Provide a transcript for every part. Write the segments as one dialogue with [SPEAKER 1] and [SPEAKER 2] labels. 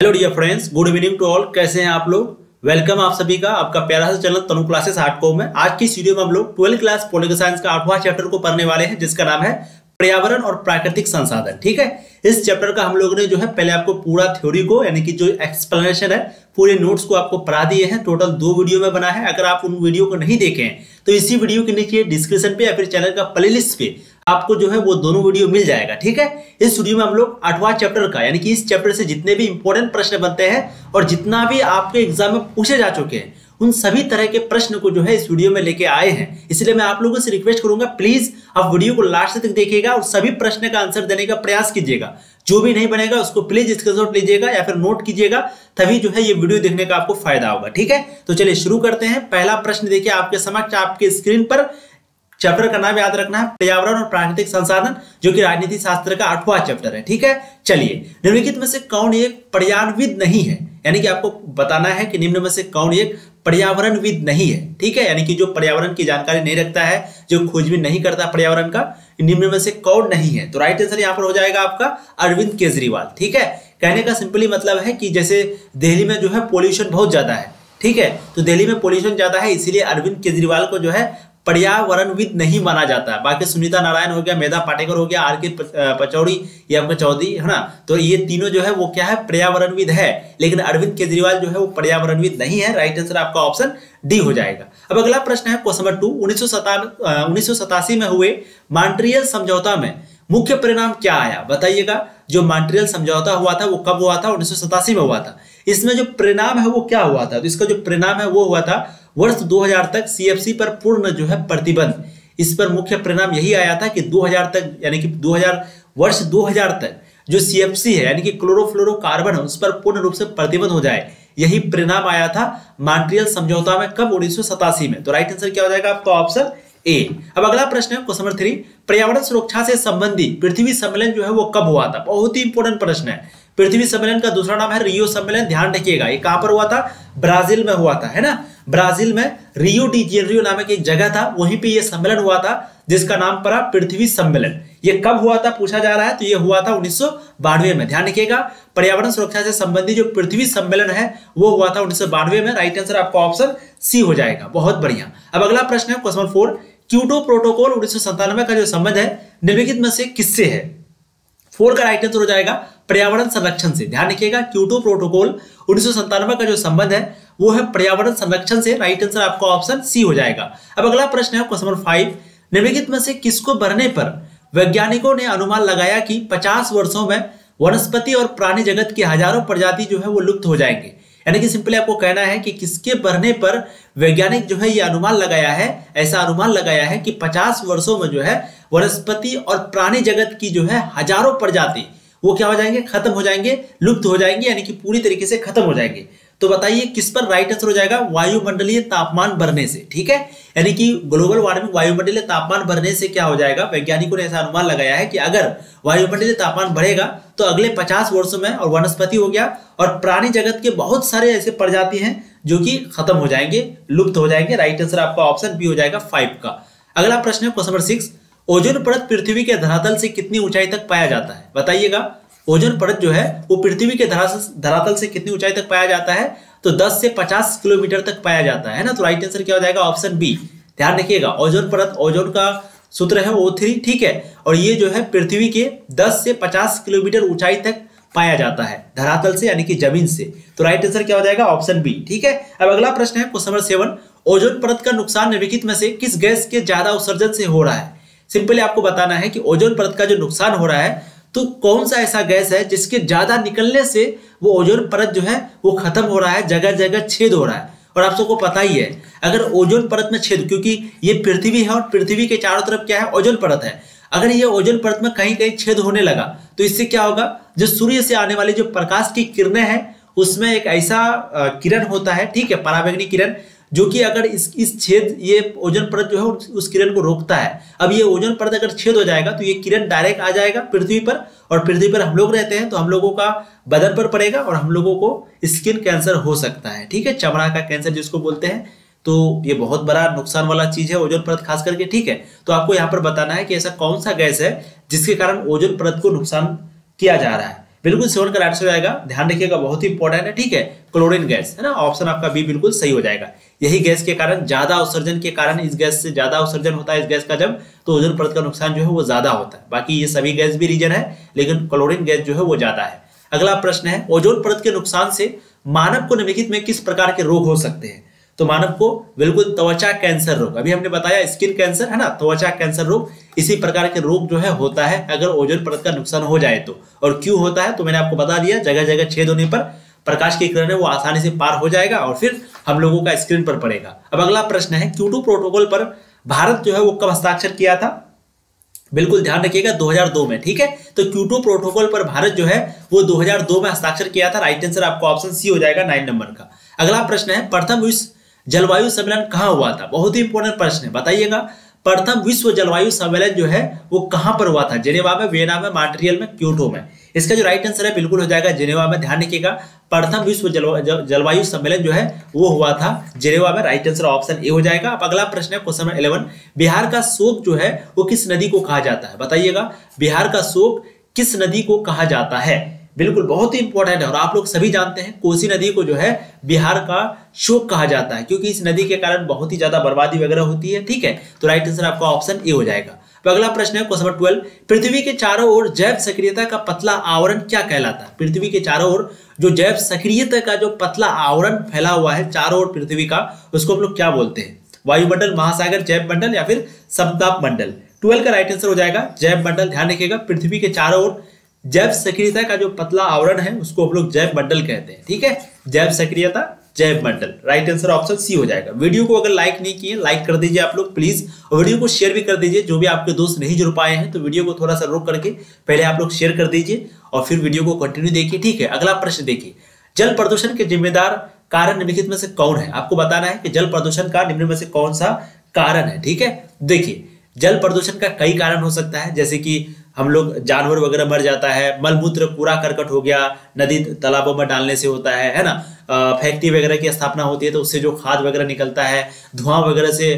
[SPEAKER 1] Hello dear friends, good evening to all. कैसे हैं आप लोग? वेलकम आप सभी का आपका प्यारा सा चैनल तनु क्लासेस हार्डकोर में। आज की इस वीडियो में हम लोग 12th क्लास पॉलिटिकल साइंस का 8वां चैप्टर को पढ़ने वाले हैं, जिसका नाम है पर्यावरण और प्राकृतिक संसाधन। ठीक है, इस चैप्टर का हम लोगों ने जो है पहले आपको पूरा थ्योरी को यानी कि जो एक्सप्लेनेशन है पूरे नोट्स को आपको पढ़ा दिए हैं। टोटल 2 वीडियो में बना है। अगर आप उन वीडियो को नहीं देखे हैं तो इसी वीडियो के नीचे डिस्क्रिप्शन पे या फिर चैनल का प्लेलिस्ट पे आपको जो है वो दोनों वीडियो मिल जाएगा। ठीक है, इस वीडियो में हम लोग 8वां चैप्टर का यानी कि इस चैप्टर से जितने भी इंपॉर्टेंट प्रश्न बनते हैं और जितना भी आपके एग्जाम में पूछे जा चुके हैं उन सभी तरह के प्रश्न को जो है इस वीडियो में लेके आए हैं। इसलिए मैं आप लोगों से रिक्वेस्ट करूंगा, प्लीज आप वीडियो को लास्ट तक देखिएगा और सभी प्रश्न का आंसर देने का प्रयास कीजिएगा। जो भी नहीं बनेगा उसको प्लीज स्क्रीनशॉट लीजिएगा या फिर नोट कीजिएगा, तभी जो है ये वीडियो देखने का आपको फायदा होगा। ठीक है, तो चलिए शुरू करते हैं। पहला प्रश्न देखिए आपके समक्ष आपके स्क्रीन पर। चैप्टर का नाम याद रखना है पर्यावरण और प्राकृतिक संसाधन, जो कि राजनीति शास्त्र का 8वां चैप्टर है। ठीक है, चलिए निम्नलिखित में से कौन एक पर्यावरणविद नहीं है, यानी कि आपको बताना है कि निम्न में से कौन एक पर्यावरणविद नहीं है। ठीक है, यानी कि जो पर्यावरण की जानकारी नहीं रखता है, जो खोजबीन नहीं करता पर्यावरण का, निम्न में से कौन नहीं है। तो राइट आंसर यहाँ पर हो जाएगा आपका अरविंद केजरीवाल। ठीक है, कहने का सिंपली मतलब है कि जैसे दिल्ली में जो है पोल्यूशन बहुत ज्यादा है। ठीक है, तो दिल्ली में पोल्यूशन ज्यादा है, इसीलिए अरविंद केजरीवाल को जो है पर्यावरणविद नहीं माना जाता है। बाकी सुनीता नारायण हो गया, मेधा पाटेकर हो गया, आर.के. पचौड़ी, ये आपका चौधरी है ना, तो ये तीनों जो है वो क्या है, पर्यावरणविद है। लेकिन अरविंद केजरीवाल जो है वो पर्यावरणविद नहीं है। राइट आंसर आपका ऑप्शन डी हो जाएगा। अब अगला प्रश्न है क्वेश्चन नंबर 2। 1987 में हुए मॉन्ट्रियल समझौता में मुख्य परिणाम क्या आया, बताइएगा। जो मॉन्ट्रियल समझौता हुआ था वो कब हुआ था? 1987 में हुआ था। इसमें जो परिणाम है वो क्या हुआ था? तो इसका जो परिणाम है वो हुआ था वर्ष 2000 तक सीएफसी पर पूर्ण जो है प्रतिबंध। इस पर मुख्य परिणाम यही आया था कि 2000 तक यानी कि वर्ष 2000 तक जो सीएफसी है यानी कि क्लोरोफ्लोरोकार्बन है उस पर पूर्ण रूप से प्रतिबंध हो जाए। यही परिणाम आया था मॉन्ट्रियल समझौता में। कब? 1987 में। तो राइट आंसर क्या हो जाएगा आपका? Option A. अब अगला प्रश्न है क्वेश्चन नंबर 3। पर्यावरण सुरक्षा से संबंधित पृथ्वी सम्मेलन जो है वो कब हुआ था? बहुत ही इंपॉर्टेंट प्रश्न है। पृथ्वी सम्मेलन का दूसरा नाम है रियो सम्मेलन। ध्यान रखिएगा, ये कहां पर हुआ था? ब्राजील में हुआ था, है ना। ब्राजील में रियो डी जेनेरियो नामक एक जगह था, वहीं पे ये सम्मेलन हुआ था जिसका नाम पड़ा पृथ्वी सम्मेलन। ये कब हुआ था पूछा जा रहा है, तो ये हुआ था 1992 में। ध्यान रखिएगा, पर्यावरण सुरक्षा से संबंधित जो पृथ्वी सम्मेलन है वो हुआ था 1992 में। राइट आंसर आपका ऑप्शन सी हो जाएगा। बहुत बढ़िया। अब अगला प्रश्न है क्वेश्चन 4। क्योटो प्रोटोकॉल 1997 का जो संबंध है निम्नलिखित में से किससे है? 4 का राइट आंसर हो जाएगा पर्यावरण संरक्षण से। ध्यान रखिएगा, क्योटो प्रोटोकॉल 1997 का जो संबंध है वो है पर्यावरण संरक्षण से। राइट आंसर आपका ऑप्शन सी हो जाएगा। अब अगला प्रश्न है क्वेश्चन नंबर 5। निम्नलिखित में से किसको बढ़ने पर वैज्ञानिकों ने अनुमान लगाया कि 50 वर्षों में वनस्पति और प्राणी जगत की हजारों प्रजाति जो है वो लुप्त हो जाएंगे। यानी कि सिंपली आपको कहना है कि किसके बढ़ने पर वैज्ञानिक जो है ये अनुमान लगाया है, ऐसा अनुमान लगाया है कि 50 वर्षों में जो है वनस्पति और प्राणी जगत की जो है हजारों प्रजाति वो क्या हो जाएंगे? खत्म हो जाएंगे, लुप्त हो जाएंगे, यानी कि पूरी तरीके से खत्म हो जाएंगे। तो बताइए किस पर राइट आंसर हो जाएगा? वायुमंडलीय तापमान बढ़ने से। ठीक है, यानी कि ग्लोबल वार्मिंग, वायुमंडलीय तापमान बढ़ने से क्या हो जाएगा? वैज्ञानिकों ने ऐसा अनुमान लगाया है कि अगर वायुमंडलीय तापमान बढ़ेगा तो अगले 50 वर्षों में और वनस्पति हो गया और प्राणी जगत के बहुत सारे ऐसे प्रजाति हैं जो कि खत्म हो जाएंगे, लुप्त हो जाएंगे। राइट आंसर आपका ऑप्शन बी हो जाएगा 5 का। अगला प्रश्न है क्वेश्चन नंबर 6। ओजोन परत पृथ्वी के धरातल से कितनी ऊंचाई तक पाया जाता है, बताइएगा। ओजोन परत जो है वो पृथ्वी के धरातल से कितनी ऊंचाई तक पाया जाता है? तो 10 से 50 किलोमीटर तक पाया जाता है ना। तो राइट आंसर क्या हो जाएगा? Option B. ध्यान रखिएगा, ओजोन परत, ओजोन का सूत्र है O3। ठीक है, और ये जो है पृथ्वी के 10 से 50 किलोमीटर ऊंचाई तक पाया जाता है धरातल से यानी कि जमीन से। तो राइट आंसर क्या हो जाएगा? Option B. ठीक है, अब अगला प्रश्न है क्वेश्चन नंबर 7। ओजोन परत का नुकसान निम्नलिखित में से किस गैस के ज्यादा उत्सर्जन से हो रहा है? सिंपली आपको बताना है कि ओजोन परत का जो नुकसान हो रहा है तो कौन सा ऐसा गैस है जिसके ज्यादा निकलने से वो ओजोन परत जो है वो खत्म हो रहा है, जगह जगह छेद हो रहा है। और आप सबको पता ही है, अगर ओजोन परत में छेद, क्योंकि ये पृथ्वी है और पृथ्वी के चारों तरफ क्या है? ओजोन परत है। अगर ये ओजोन परत में कहीं कहीं छेद होने लगा तो इससे क्या होगा? जो सूर्य से आने वाली जो प्रकाश की किरणें हैं उसमें एक ऐसा किरण होता है, ठीक है, पराबैंगनी किरण, जो कि अगर इस छेद, ये ओजोन परत जो है उस किरण को रोकता है। अब ये ओजोन परत अगर छेद हो जाएगा तो ये किरण डायरेक्ट आ जाएगा पृथ्वी पर, और पृथ्वी पर हम लोग रहते हैं तो हम लोगों का बदन पर पड़ेगा और हम लोगों को स्किन कैंसर हो सकता है। ठीक है, चमड़ा का कैंसर जिसको बोलते हैं। तो ये बहुत बड़ा नुकसान वाला चीज है ओजोन परत खास करके। ठीक है, तो आपको यहाँ पर बताना है कि ऐसा कौन सा गैस है जिसके कारण ओजोन परत को नुकसान किया जा रहा है। बिल्कुल 7 का राइट आंसर हो जाएगा। ध्यान रखिएगा, बहुत ही इंपॉर्टेंट है, ठीक है, क्लोरीन गैस है ना, ऑप्शन आपका बी बिल्कुल सही हो जाएगा। यही गैस के कारण ज्यादा उत्सर्जन के कारण, इस गैस से ज्यादा उत्सर्जन होता है इस गैस का जब, तो ओजोन परत का नुकसान जो है वो ज्यादा होता है। बाकी ये सभी गैस भी रीजन है, लेकिन क्लोरीन गैस जो है वो ज्यादा है। अगला प्रश्न है, ओजोन परत के नुकसान से मानव को निम्नलिखित में किस प्रकार के रोग हो सकते हैं? तो मानव को बिल्कुल त्वचा कैंसर रोग, अभी हमने बताया स्किन कैंसर है ना, त्वचा कैंसर रोग, इसी प्रकार के रोग जो है होता है अगर ओजोन परत का नुकसान हो जाए तो। और क्यों होता है तो मैंने आपको बता दिया, जगह जगह छेद होने पर प्रकाश की किरण है वो आसानी से पार हो जाएगा और फिर हम लोगों का स्क्रीन पर पड़ेगा। अब अगला प्रश्न है, क्योटो प्रोटोकॉल पर भारत जो है वो कब हस्ताक्षर किया था? बिल्कुल ध्यान रखिएगा 2002 में, ठीक है। तो क्योटो प्रोटोकॉल पर भारत जो है वो 2002 में हस्ताक्षर किया था। राइट आंसर आपका ऑप्शन सी हो जाएगा 9 नंबर का। अगला प्रश्न है, प्रथम विश्व जलवायु सम्मेलन कहाँ हुआ था? बहुत ही इंपॉर्टेंट प्रश्न है, बताइएगा। प्रथम विश्व जलवायु सम्मेलन जो है वो कहां पर हुआ था? जेनेवा में, वियना में, मॉन्ट्रियल में, क्योटो में। इसका जो राइट आंसर है बिल्कुल हो जाएगा जेनेवा में। ध्यान रखिएगा, प्रथम विश्व जलवायु सम्मेलन जो है वो हुआ था जेनेवा में। राइट आंसर ऑप्शन ए हो जाएगा। अब अगला प्रश्न है क्वेश्चन नंबर 11, बिहार का शोक जो है वो किस नदी को कहा जाता है? बताइएगा, बिहार का शोक किस नदी को कहा जाता है? बिल्कुल बहुत ही इंपॉर्टेंट है और आप लोग सभी जानते हैं कोसी नदी को जो है बिहार का शोक कहा जाता है, क्योंकि इस नदी के कारण बहुत ही ज्यादा बर्बादी वगैरह होती है, ठीक है। तो राइट आंसर आपका ऑप्शन ए हो जाएगा। तो अगला प्रश्न है क्वेश्चन नंबर 12, पृथ्वी के चारों ओर जैव सक्रियता का पतला आवरण क्या कहलाता है? पृथ्वी के चारों ओर जो जैव सक्रियता का जो पतला आवरण फैला हुआ है चारों ओर पृथ्वी का, उसको हम लोग क्या बोलते हैं? वायुमंडल, महासागर, जैव मंडल या फिर समताप मंडल? 12 का राइट आंसर हो जाएगा जैव मंडल। ध्यान रखिएगा, पृथ्वी के चारों ओर जैव सक्रियता का जो पतला आवरण है उसको हम लोग जैव मंडल कहते हैं, ठीक है। जैव सक्रियता, जैव मंडल। राइट आंसर ऑप्शन सी हो जाएगा। वीडियो को अगर लाइक नहीं किए, लाइक कर दीजिए आप लोग प्लीज, और वीडियो को शेयर भी कर दीजिए। जो भी आपके दोस्त नहीं जुड़ पाए हैं तो वीडियो को थोड़ा सा रोक करके पहले आप लोग शेयर कर दीजिए और फिर वीडियो को कंटिन्यू देखिए, ठीक है। अगला प्रश्न देखिए, जल प्रदूषण के जिम्मेदार कारण निम्नलिखित में से कौन है? आपको बताना है कि जल प्रदूषण का निम्न में से कौन सा कारण है, ठीक है। देखिए, जल प्रदूषण का कई कारण हो सकता है, जैसे कि हम लोग जानवर वगैरह मर जाता है, मलमूत्र कूड़ा करकट हो गया, नदी तालाबों में डालने से होता है ना, फैक्ट्री वगैरह की स्थापना होती है तो उससे जो खाद वगैरह निकलता है, धुआं वगैरह से,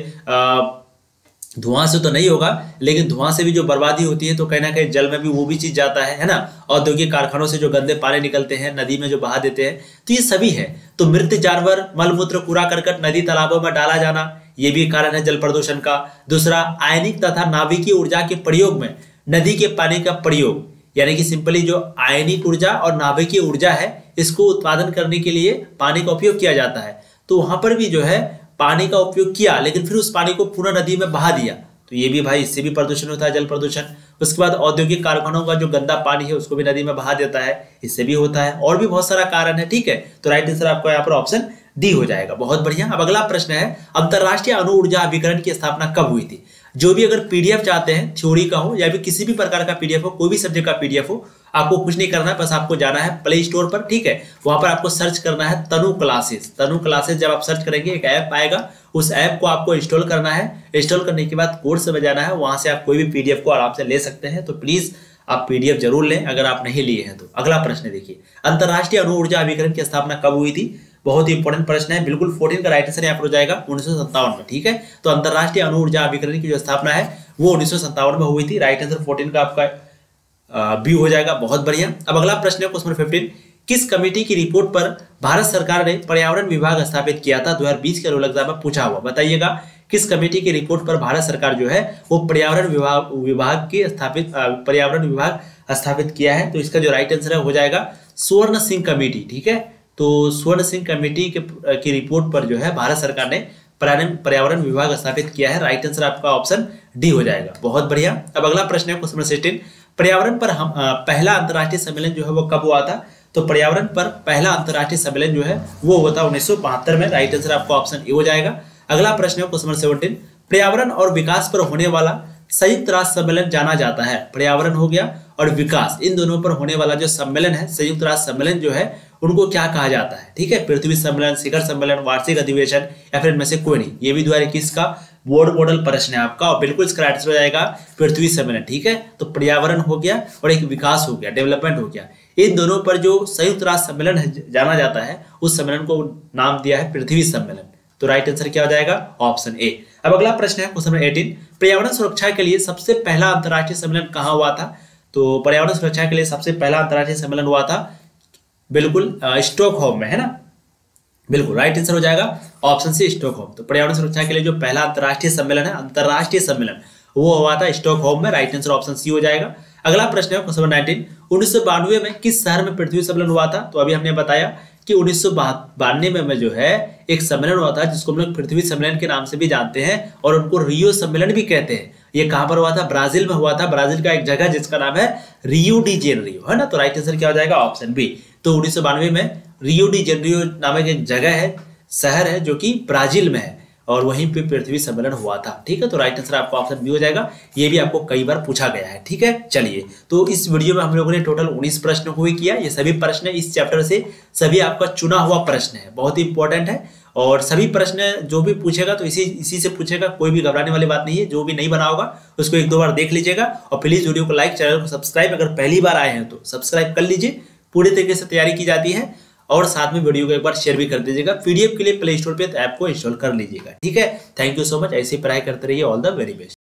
[SPEAKER 1] धुआं से तो नहीं होगा लेकिन धुआं से भी जो बर्बादी होती है तो कहीं ना कहीं जल में भी वो भी चीज जाता है ना। औद्योगिक कारखानों से जो गंदे पानी निकलते हैं नदी में जो बहा देते हैं, तो ये सभी है। तो मृत जानवर, मलमूत्र कूड़ा करकट नदी तालाबों में डाला जाना, ये भी कारण है जल प्रदूषण का। दूसरा, आयनिक तथा नाभिकीय ऊर्जा के प्रयोग में नदी के पानी का प्रयोग, यानी कि सिंपली जो आयनिक ऊर्जा और नाभिकीय ऊर्जा है इसको उत्पादन करने के लिए पानी का उपयोग किया जाता है। तो वहां पर भी जो है पानी का उपयोग किया लेकिन फिर उस पानी को पुनः नदी में बहा दिया, तो ये भी भाई इससे भी प्रदूषण होता है, जल प्रदूषण। उसके बाद औद्योगिक कारखानों का जो गंदा पानी है उसको भी नदी में बहा देता है, इससे भी होता है। और भी बहुत सारा कारण है, ठीक है। तो राइट आंसर आपको यहाँ पर ऑप्शन डी हो जाएगा। बहुत बढ़िया। अब अगला प्रश्न है, अंतरराष्ट्रीय अणु ऊर्जा अभिकरण की स्थापना कब हुई थी? जो भी अगर पीडीएफ चाहते हैं, थ्योरी का हो या भी किसी भी प्रकार का पीडीएफ हो, कोई भी सब्जेक्ट का पीडीएफ हो, आपको कुछ नहीं करना है, बस आपको जाना है प्ले स्टोर पर, ठीक है। वहां पर आपको सर्च करना है तनु क्लासेस। तनु क्लासेस जब आप सर्च करेंगे एक ऐप आएगा, उस ऐप को आपको इंस्टॉल करना है। इंस्टॉल करने के बाद कोर्स में जाना है, वहां से आप कोई भी पीडीएफ को आराम से ले सकते हैं। तो प्लीज आप पीडीएफ जरूर लें अगर आप नहीं लिए हैं तो। अगला प्रश्न देखिए, अंतरराष्ट्रीय अणु ऊर्जा अभिकरण की स्थापना कब हुई थी? बहुत ही इंपॉर्टेंट प्रश्न है। बिल्कुल 14 का राइट आंसर यहाँ पर हो जाएगा 1957 में, ठीक है। तो अंतरराष्ट्रीय अणु ऊर्जा अभिकरण की जो स्थापना है वो 1957 में हुई थी। राइट आंसर 14 का आपका बी हो जाएगा। बहुत बढ़िया। अब अगला प्रश्न है क्वेश्चन नंबर 15, किस कमेटी की रिपोर्ट पर भारत सरकार ने पर्यावरण विभाग स्थापित किया था? 2020 के रोल एग्जाम में पूछा हुआ, बताइएगा किस कमेटी की रिपोर्ट पर भारत सरकार जो है वो पर्यावरण विभाग की पर्यावरण विभाग स्थापित किया है? तो इसका जो राइट आंसर है हो जाएगा स्वर्ण सिंह कमेटी, ठीक है। तो स्वर्ण सिंह कमेटी की रिपोर्ट पर जो है भारत सरकार ने पर्यावरण विभाग स्थापित किया है। राइट आंसर आपका ऑप्शन डी हो जाएगा। बहुत बढ़िया। अब अगला प्रश्न है क्वेश्चन नंबर 16, पर्यावरण पर पहला अंतर्राष्ट्रीय सम्मेलन जो है वो कब हुआ था? तो पर्यावरण पर पहला अंतर्राष्ट्रीय सम्मेलन जो है वो हुआ था 1972 में। राइट आंसर आपका ऑप्शन ए हो जाएगा। अगला प्रश्न है क्वेश्चन नंबर 17, पर्यावरण और विकास पर होने वाला संयुक्त राष्ट्र सम्मेलन जाना जाता है? पर्यावरण हो गया और विकास, इन दोनों पर होने वाला जो सम्मेलन है, संयुक्त राष्ट्र सम्मेलन जो है, उनको क्या कहा जाता है? ठीक है, पृथ्वी सम्मेलन, शिखर सम्मेलन, वार्षिक अधिवेशन या फिर इनमें से कोई नहीं। ये भी 2021 का बोर्ड मॉडल प्रश्न है आपका और बिल्कुल इसका राइट आंसर हो जाएगा पृथ्वी सम्मेलन। ठीक है, तो पर्यावरण हो गया और एक विकास हो गया, डेवलपमेंट हो गया। इन दोनों पर जो संयुक्त राष्ट्र सम्मेलन जाना जाता है, उस सम्मेलन को नाम दिया है पृथ्वी सम्मेलन। तो राइट आंसर क्या हो जाएगा? Option A. अब अगला प्रश्न है क्वेश्चन नंबर 18, पर्यावरण सुरक्षा के लिए सबसे पहला अंतर्राष्ट्रीय सम्मेलन कहाँ हुआ था? तो पर्यावरण सुरक्षा के लिए सबसे पहला अंतर्राष्ट्रीय सम्मेलन हुआ था बिल्कुल स्टॉकहोम में, है ना। बिल्कुल राइट आंसर हो जाएगा ऑप्शन सी स्टॉकहोम। तो पर्यावरण सुरक्षा के लिए जो पहला अंतर्राष्ट्रीय सम्मेलन है, अंतर्राष्ट्रीय सम्मेलन, वो हुआ था स्टॉकहोम में। राइट आंसर ऑप्शन सी हो जाएगा। अगला प्रश्न है क्वेश्चन 19, 1992 में किस शहर में पृथ्वी सम्मेलन हुआ था? तो अभी हमने बताया कि 1992 में जो है एक सम्मेलन हुआ था जिसको हम लोग पृथ्वी सम्मेलन के नाम से भी जानते हैं और उनको रियो सम्मेलन भी कहते हैं। ये कहां पर हुआ था? ब्राजील में हुआ था। ब्राजील का एक जगह जिसका नाम है रियो डी जेनेरियो, है ना। तो राइट आंसर क्या हो जाएगा? Option B. तो 1992 में रियो डी जेनेरियो नामक एक जगह है, शहर है जो कि ब्राजील में है और वहीं पे पृथ्वी सम्मेलन हुआ था। ठीक है, तो राइट आंसर आपका ऑप्शन बी हो जाएगा। ये भी आपको कई बार पूछा गया है। ठीक है, चलिए, तो इस वीडियो में हम लोगों ने टोटल 19 प्रश्नों को ही किया। ये सभी प्रश्न इस चैप्टर से सभी आपका चुना हुआ प्रश्न है, बहुत ही इंपॉर्टेंट है और सभी प्रश्न जो भी पूछेगा तो इसी से पूछेगा, कोई भी घबराने वाली बात नहीं है। जो भी नहीं बना होगा उसको एक दो बार देख लीजिएगा और प्लीज वीडियो को लाइक, चैनल को सब्सक्राइब, अगर पहली बार आए हैं तो सब्सक्राइब कर लीजिए। पूरी तरीके से तैयारी की जाती है और साथ में वीडियो को एक बार शेयर भी कर दीजिएगा। पीडीएफ के लिए प्ले स्टोर पे ऐप को इंस्टॉल कर लीजिएगा। ठीक है, थैंक यू सो मच। ऐसी पढ़ाई करते रहिए। All the very best.